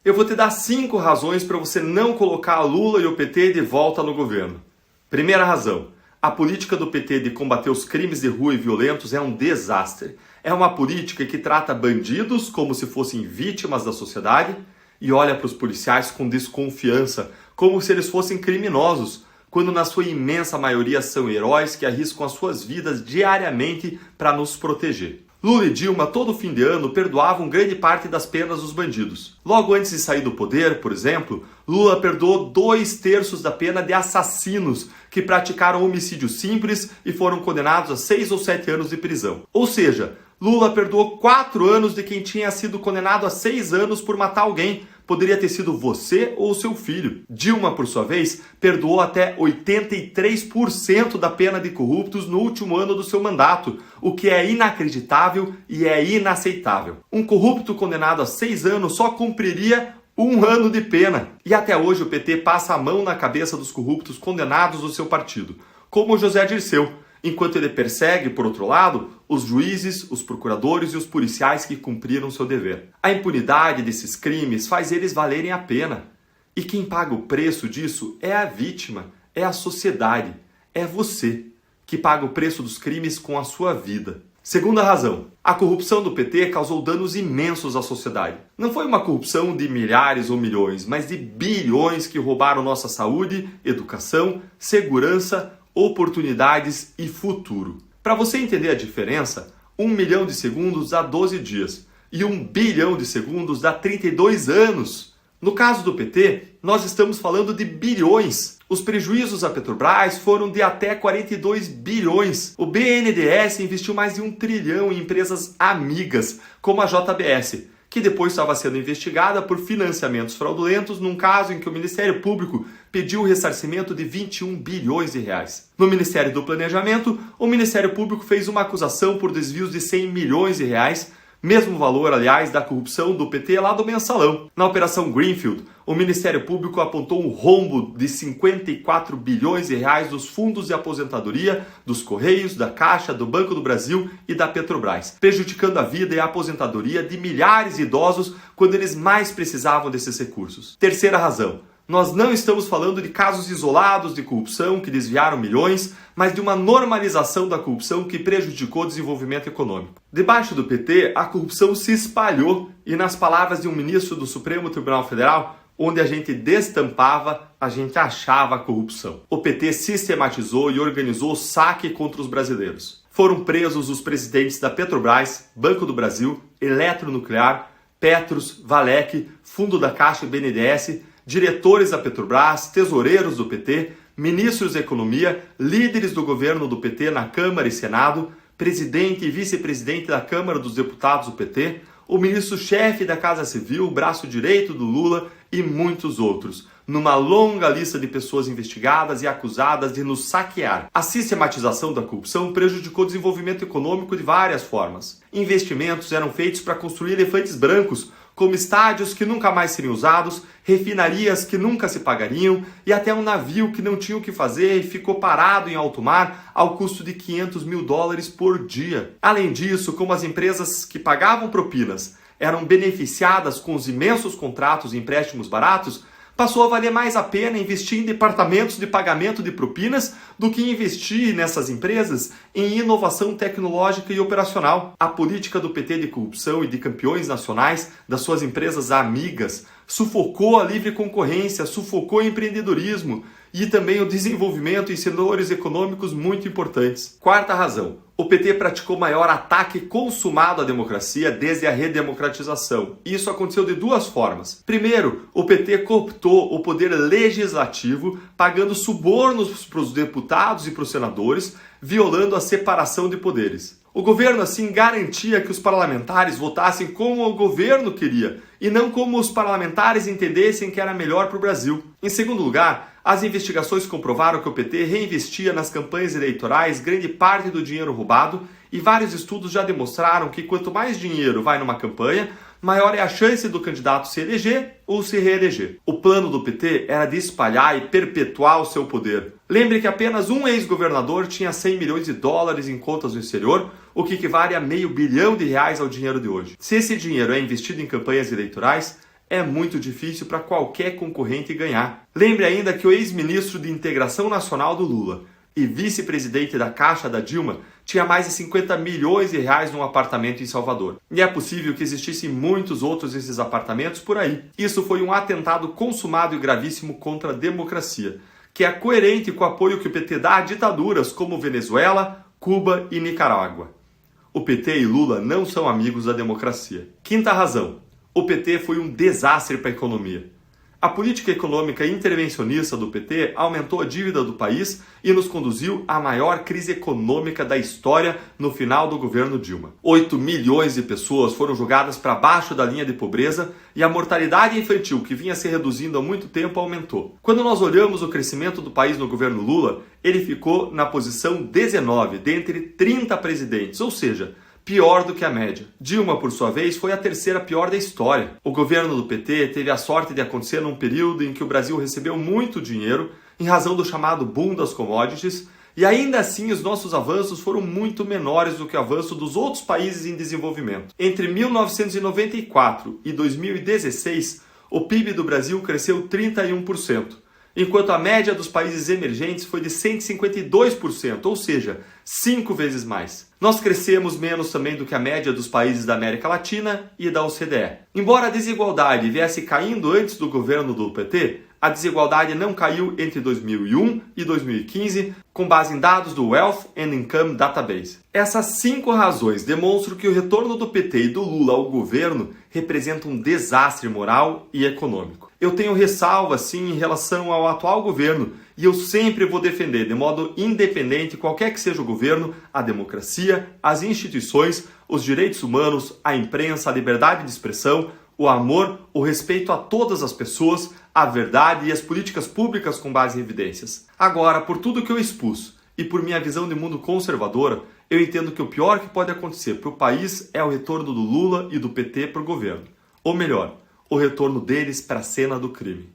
Eu vou te dar 5 razões para você não colocar Lula e o PT de volta no governo. Primeira razão: a política do PT de combater os crimes de rua e violentos é um desastre. É uma política que trata bandidos como se fossem vítimas da sociedade e olha para os policiais com desconfiança, como se eles fossem criminosos, quando na sua imensa maioria são heróis que arriscam as suas vidas diariamente para nos proteger. Lula e Dilma, todo fim de ano, perdoavam grande parte das penas dos bandidos. Logo antes de sair do poder, por exemplo, Lula perdoou 2/3 da pena de assassinos que praticaram homicídio simples e foram condenados a 6 ou 7 anos de prisão. Ou seja, Lula perdoou 4 anos de quem tinha sido condenado a 6 anos por matar alguém. Poderia ter sido você ou seu filho. Dilma, por sua vez, perdoou até 83% da pena de corruptos no último ano do seu mandato, o que é inacreditável e é inaceitável. Um corrupto condenado a 6 anos só cumpriria 1 ano de pena. E até hoje o PT passa a mão na cabeça dos corruptos condenados do seu partido, como José Dirceu, enquanto ele persegue, por outro lado, os juízes, os procuradores e os policiais que cumpriram seu dever. A impunidade desses crimes faz eles valerem a pena. E quem paga o preço disso é a vítima, é a sociedade, é você, que paga o preço dos crimes com a sua vida. Segunda razão: a corrupção do PT causou danos imensos à sociedade. Não foi uma corrupção de milhares ou milhões, mas de bilhões que roubaram nossa saúde, educação, segurança, oportunidades e futuro. Para você entender a diferença, 1 milhão de segundos dá 12 dias e 1 bilhão de segundos dá 32 anos. No caso do PT, nós estamos falando de bilhões. Os prejuízos à Petrobras foram de até 42 bilhões. O BNDES investiu mais de 1 trilhão em empresas amigas, como a JBS, que depois estava sendo investigada por financiamentos fraudulentos num caso em que o Ministério Público pediu o ressarcimento de 21 bilhões de reais. No Ministério do Planejamento, o Ministério Público fez uma acusação por desvios de 100 milhões de reais, mesmo valor, aliás, da corrupção do PT lá do Mensalão. Na Operação Greenfield, o Ministério Público apontou um rombo de 54 bilhões de reais dos fundos de aposentadoria dos Correios, da Caixa, do Banco do Brasil e da Petrobras, prejudicando a vida e a aposentadoria de milhares de idosos quando eles mais precisavam desses recursos. Terceira razão: nós não estamos falando de casos isolados de corrupção que desviaram milhões, mas de uma normalização da corrupção que prejudicou o desenvolvimento econômico. Debaixo do PT, a corrupção se espalhou e, nas palavras de um ministro do Supremo Tribunal Federal, onde a gente destampava, a gente achava a corrupção. O PT sistematizou e organizou o saque contra os brasileiros. Foram presos os presidentes da Petrobras, Banco do Brasil, Eletronuclear, Petros, Valec, Fundo da Caixa e BNDES, diretores da Petrobras, tesoureiros do PT, ministros da Economia, líderes do governo do PT na Câmara e Senado, presidente e vice-presidente da Câmara dos Deputados do PT, o ministro-chefe da Casa Civil, braço direito do Lula e muitos outros, numa longa lista de pessoas investigadas e acusadas de nos saquear. A sistematização da corrupção prejudicou o desenvolvimento econômico de várias formas. Investimentos eram feitos para construir elefantes brancos, como estádios que nunca mais seriam usados, refinarias que nunca se pagariam e até um navio que não tinha o que fazer e ficou parado em alto mar ao custo de $500 mil por dia. Além disso, como as empresas que pagavam propinas eram beneficiadas com os imensos contratos e empréstimos baratos, passou a valer mais a pena investir em departamentos de pagamento de propinas do que investir nessas empresas em inovação tecnológica e operacional. A política do PT de corrupção e de campeões nacionais das suas empresas amigas sufocou a livre concorrência, sufocou o empreendedorismo e também o desenvolvimento em setores econômicos muito importantes. Quarta razão: o PT praticou o maior ataque consumado à democracia desde a redemocratização. Isso aconteceu de 2 formas. Primeiro, o PT cooptou o poder legislativo, pagando subornos para os deputados e para os senadores, violando a separação de poderes. O governo, assim, garantia que os parlamentares votassem como o governo queria e não como os parlamentares entendessem que era melhor para o Brasil. Em segundo lugar, as investigações comprovaram que o PT reinvestia nas campanhas eleitorais grande parte do dinheiro roubado e vários estudos já demonstraram que quanto mais dinheiro vai numa campanha, maior é a chance do candidato se eleger ou se reeleger. O plano do PT era de espalhar e perpetuar o seu poder. Lembre que apenas um ex-governador tinha 100 milhões de dólares em contas no exterior, o que equivale a R$500 milhão ao dinheiro de hoje. Se esse dinheiro é investido em campanhas eleitorais, é muito difícil para qualquer concorrente ganhar. Lembre ainda que o ex-ministro de Integração Nacional do Lula e vice-presidente da Caixa da Dilma tinha mais de 50 milhões de reais num apartamento em Salvador. E é possível que existissem muitos outros desses apartamentos por aí. Isso foi um atentado consumado e gravíssimo contra a democracia, que é coerente com o apoio que o PT dá a ditaduras como Venezuela, Cuba e Nicarágua. O PT e Lula não são amigos da democracia. Quinta razão: o PT foi um desastre para a economia. A política econômica intervencionista do PT aumentou a dívida do país e nos conduziu à maior crise econômica da história no final do governo Dilma. 8 milhões de pessoas foram jogadas para baixo da linha de pobreza e a mortalidade infantil, que vinha se reduzindo há muito tempo, aumentou. Quando nós olhamos o crescimento do país no governo Lula, ele ficou na posição 19 dentre 30 presidentes, ou seja, pior do que a média. Dilma, por sua vez, foi a terceira pior da história. O governo do PT teve a sorte de acontecer num período em que o Brasil recebeu muito dinheiro em razão do chamado boom das commodities, e ainda assim os nossos avanços foram muito menores do que o avanço dos outros países em desenvolvimento. Entre 1994 e 2016, o PIB do Brasil cresceu 31%. Enquanto a média dos países emergentes foi de 152%, ou seja, 5 vezes mais. Nós crescemos menos também do que a média dos países da América Latina e da OCDE. Embora a desigualdade viesse caindo antes do governo do PT, a desigualdade não caiu entre 2001 e 2015, com base em dados do Wealth and Income Database. Essas 5 razões demonstram que o retorno do PT e do Lula ao governo representa um desastre moral e econômico. Eu tenho ressalvas, sim, em relação ao atual governo, e eu sempre vou defender, de modo independente, qualquer que seja o governo, a democracia, as instituições, os direitos humanos, a imprensa, a liberdade de expressão, o amor, o respeito a todas as pessoas, a verdade e as políticas públicas com base em evidências. Agora, por tudo que eu expus e por minha visão de mundo conservadora, eu entendo que o pior que pode acontecer para o país é o retorno do Lula e do PT para o governo. Ou melhor, o retorno deles para a cena do crime.